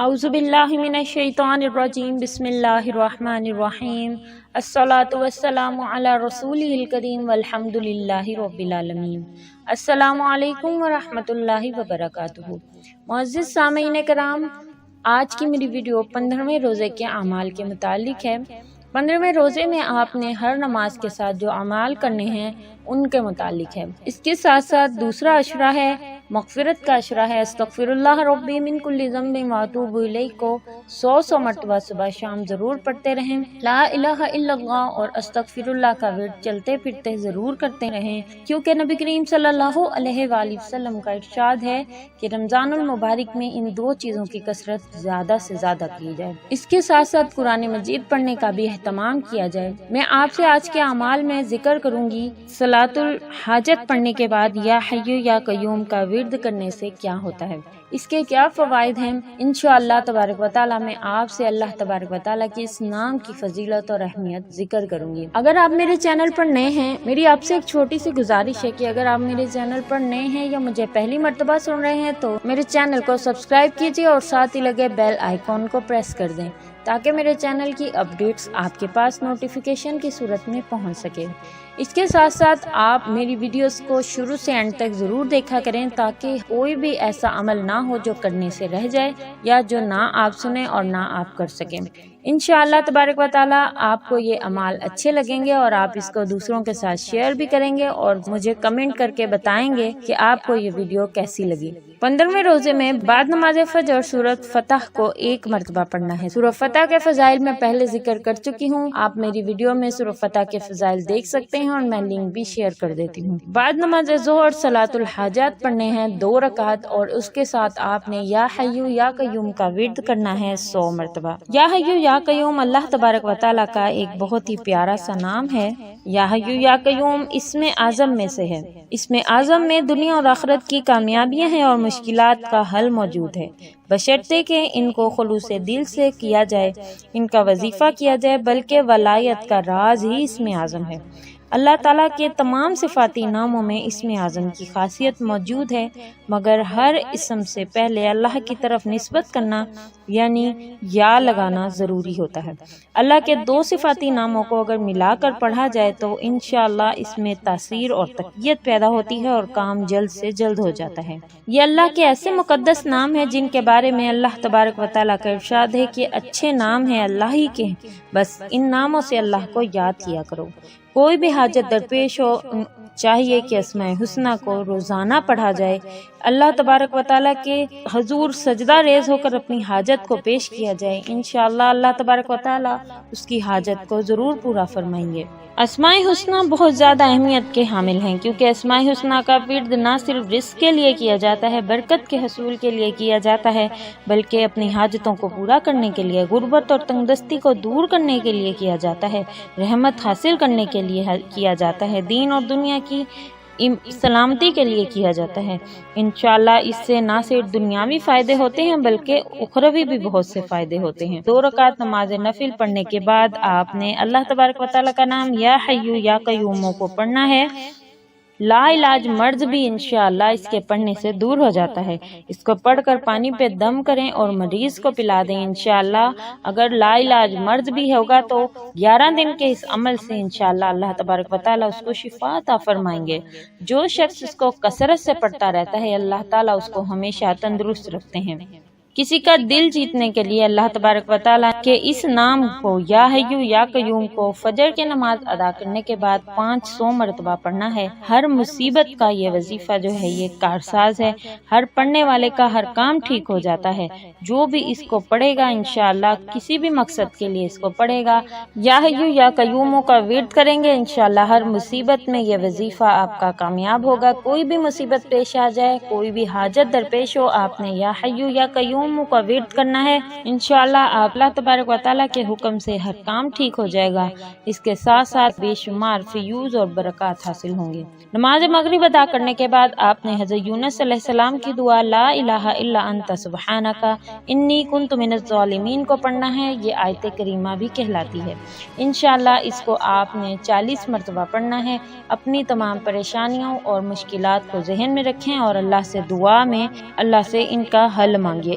اعوذ باللہ من الشیطان الرجیم بسم اللہ الرحمن الرحیم الصلاۃ والسلام علی رسولہ الکریم والحمد للہ رب العالمین۔ السلام علیکم ورحمۃ اللہ وبرکاتہ۔ معزز سامعین کرام، آج کی میری ویڈیو 15ویں روزے کے اعمال کے متعلق ہے۔ 15ویں روزے میں آپ نے ہر نماز کے ساتھ جو اعمال کرنے ہیں ان کے متعلق ہے۔ اس کے ساتھ ساتھ دوسرا عشرہ ہے، مغفرت کا عشرہ ہے۔ استغفر اللہ ربی من کل ذنب واتوب الیہ کو 100 مرتبہ صبح شام ضرور پڑھتے رہیں۔ لا الہ الا اللہ اور استغفر اللہ کا ورد چلتے پھرتے ضرور کرتے رہیں، کیونکہ نبی کریم صلی اللہ علیہ وآلہ وسلم کا ارشاد ہے کہ رمضان المبارک میں ان دو چیزوں کی کثرت زیادہ سے زیادہ کی جائے۔ اس کے ساتھ ساتھ قرآن مجید پڑھنے کا بھی اہتمام کیا جائے۔ میں آپ سے آج کے اعمال میں ذکر کروں گی صلاۃ الحاجت پڑھنے کے بعد یا حی یا قیوم کا ورد کرنے سے کیا ہوتا ہے، اس کے کیا فوائد ہیں۔ انشاءاللہ تبارک و تعالی میں آپ سے اللہ تبارک و تعالی کی اس نام کی فضیلت اور اہمیت ذکر کروں گی۔ اگر آپ میرے چینل پر نئے ہیں، میری آپ سے ایک چھوٹی سی گزارش ہے کہ اگر آپ میرے چینل پر نئے ہیں یا مجھے پہلی مرتبہ سن رہے ہیں تو میرے چینل کو سبسکرائب کیجیے اور ساتھ ہی لگے بیل آئیکن کو پریس کر دیں تاکہ میرے چینل کی اپڈیٹس آپ کے پاس نوٹیفیکیشن کی صورت میں پہنچ سکے۔ اس کے ساتھ ساتھ آپ میری ویڈیوز کو شروع سے اینڈ تک ضرور دیکھا کریں تاکہ کوئی بھی ایسا عمل نہ ہو جو کرنے سے رہ جائے یا جو نہ آپ سنیں اور نہ آپ کر سکیں۔ انشاءاللہ تبارک و تعالی آپ کو یہ اعمال اچھے لگیں گے اور آپ اس کو دوسروں کے ساتھ شیئر بھی کریں گے اور مجھے کمنٹ کر کے بتائیں گے کہ آپ کو یہ ویڈیو کیسی لگی۔ 15ویں روزے میں بعد نماز فجر سورۃ فتح کو 1 مرتبہ پڑھنا ہے۔ سورۃ فتح کے فضائل میں پہلے ذکر کر چکی ہوں، آپ میری ویڈیو میں سورۃ فتح کے فضائل دیکھ سکتے ہیں اور میں لنک بھی شیئر کر دیتی ہوں۔ بعد نماز ظہر صلاۃ الحاجات پڑھنے ہیں 2 رکعت اور اس کے ساتھ آپ نے یا حی یا قیوم کا ورد کرنا ہے 100 مرتبہ۔ یا حی یا قیوم اللہ تبارک و تعالی کا ایک بہت ہی پیارا سا نام ہے۔ یا حی یا قیوم اسم اعظم میں سے ہے۔ اسم اعظم میں دنیا اور آخرت کی کامیابیاں ہیں اور مشکلات کا حل موجود ہے، بشرطے کہ ان کو خلوص دل سے کیا جائے، ان کا وظیفہ کیا جائے، بلکہ ولایت کا راز ہی اسم اعظم ہے۔ اللہ تعالیٰ کے تمام صفاتی ناموں میں اسم اعظم کی خاصیت موجود ہے، مگر ہر اسم سے پہلے اللہ کی طرف نسبت کرنا یعنی یا لگانا ضروری ہوتا ہے۔ اللہ کے 2 صفاتی ناموں کو اگر ملا کر پڑھا جائے تو انشاءاللہ اس میں تاثیر اور تقویت پیدا ہوتی ہے اور کام جلد سے جلد ہو جاتا ہے۔ یہ اللہ کے ایسے مقدس نام ہیں جن کے بارے میں اللہ تبارک و تعالیٰ کا ارشاد ہے کہ اچھے نام ہیں اللہ ہی کے، بس ان ناموں سے اللہ کو یاد کیا کرو۔ کوئی بھی حاجت درپیش ہو، چاہیے کہ اسماء حسنہ کو روزانہ پڑھا جائے، اللہ تبارک و تعالیٰ کے حضور سجدہ ریز ہو کر اپنی حاجت کو پیش کیا جائے، انشاءاللہ اللہ تبارک و تعالیٰ اس کی حاجت کو ضرور پورا فرمائیں گے۔ اسماء حسنہ بہت زیادہ اہمیت کے حامل ہیں، کیونکہ اسماء حسنہ کا ورد نہ صرف رزق کے لیے کیا جاتا ہے، برکت کے حصول کے لیے کیا جاتا ہے، بلکہ اپنی حاجتوں کو پورا کرنے کے لیے، غربت اور تنگدستی کو دور کرنے کے لیے کیا جاتا ہے، رحمت حاصل کرنے کے لیے کیا جاتا ہے، دین اور دنیا کی سلامتی کے لیے کیا جاتا ہے۔ انشاءاللہ اس سے نہ صرف دنیاوی فائدے ہوتے ہیں بلکہ اخروی بھی بہت سے فائدے ہوتے ہیں۔ 2 رکعت نماز نفل پڑھنے کے بعد آپ نے اللہ تبارک و تعالیٰ کا نام یا حی یا قیوم کو پڑھنا ہے۔ لا علاج مرض بھی انشاءاللہ اس کے پڑھنے سے دور ہو جاتا ہے۔ اس کو پڑھ کر پانی پہ دم کریں اور مریض کو پلا دیں۔ انشاءاللہ اگر لا علاج مرض بھی ہوگا تو 11 دن کے اس عمل سے انشاءاللہ اللہ تبارک و تعالیٰ اس کو شفا عطا فرمائیں گے۔ جو شخص اس کو کثرت سے پڑھتا رہتا ہے اللہ تعالیٰ اس کو ہمیشہ تندرست رکھتے ہیں۔ کسی کا دل جیتنے کے لیے اللہ تبارک و تعالیٰ کے اس نام کو یا حی یا قیوم کو فجر کی نماز ادا کرنے کے بعد 500 مرتبہ پڑھنا ہے۔ ہر مصیبت کا یہ وظیفہ جو ہے یہ کارساز ہے، ہر پڑھنے والے کا ہر کام ٹھیک ہو جاتا ہے۔ جو بھی اس کو پڑھے گا انشاءاللہ کسی بھی مقصد کے لیے اس کو پڑھے گا، یا حی یا قیوم کا ورد کریں گے، انشاءاللہ ہر مصیبت میں یہ وظیفہ آپ کا کامیاب ہوگا۔ کوئی بھی مصیبت پیش آ جائے، کوئی بھی حاجت درپیش ہو، آپ نے یا حی یا قیوم کا ورد کرنا ہے، انشاءاللہ آپ اللہ تبارک و تعالیٰ کے حکم سے ہر کام ٹھیک ہو جائے گا۔ اس کے ساتھ ساتھ بے شمار فیوز اور برکات حاصل ہوں گے۔ نماز مغرب ادا کرنے کے بعد آپ نے حضرت یونس علیہ السلام کی دعا لا الہ الا انت سبحانک انی کنت من الظالمین کو پڑھنا ہے۔ یہ آیت کریمہ بھی کہلاتی ہے۔ انشاءاللہ اس کو آپ نے 40 مرتبہ پڑھنا ہے۔ اپنی تمام پریشانیوں اور مشکلات کو ذہن میں رکھیں اور اللہ سے دعا میں اللہ سے ان کا حل مانگیے۔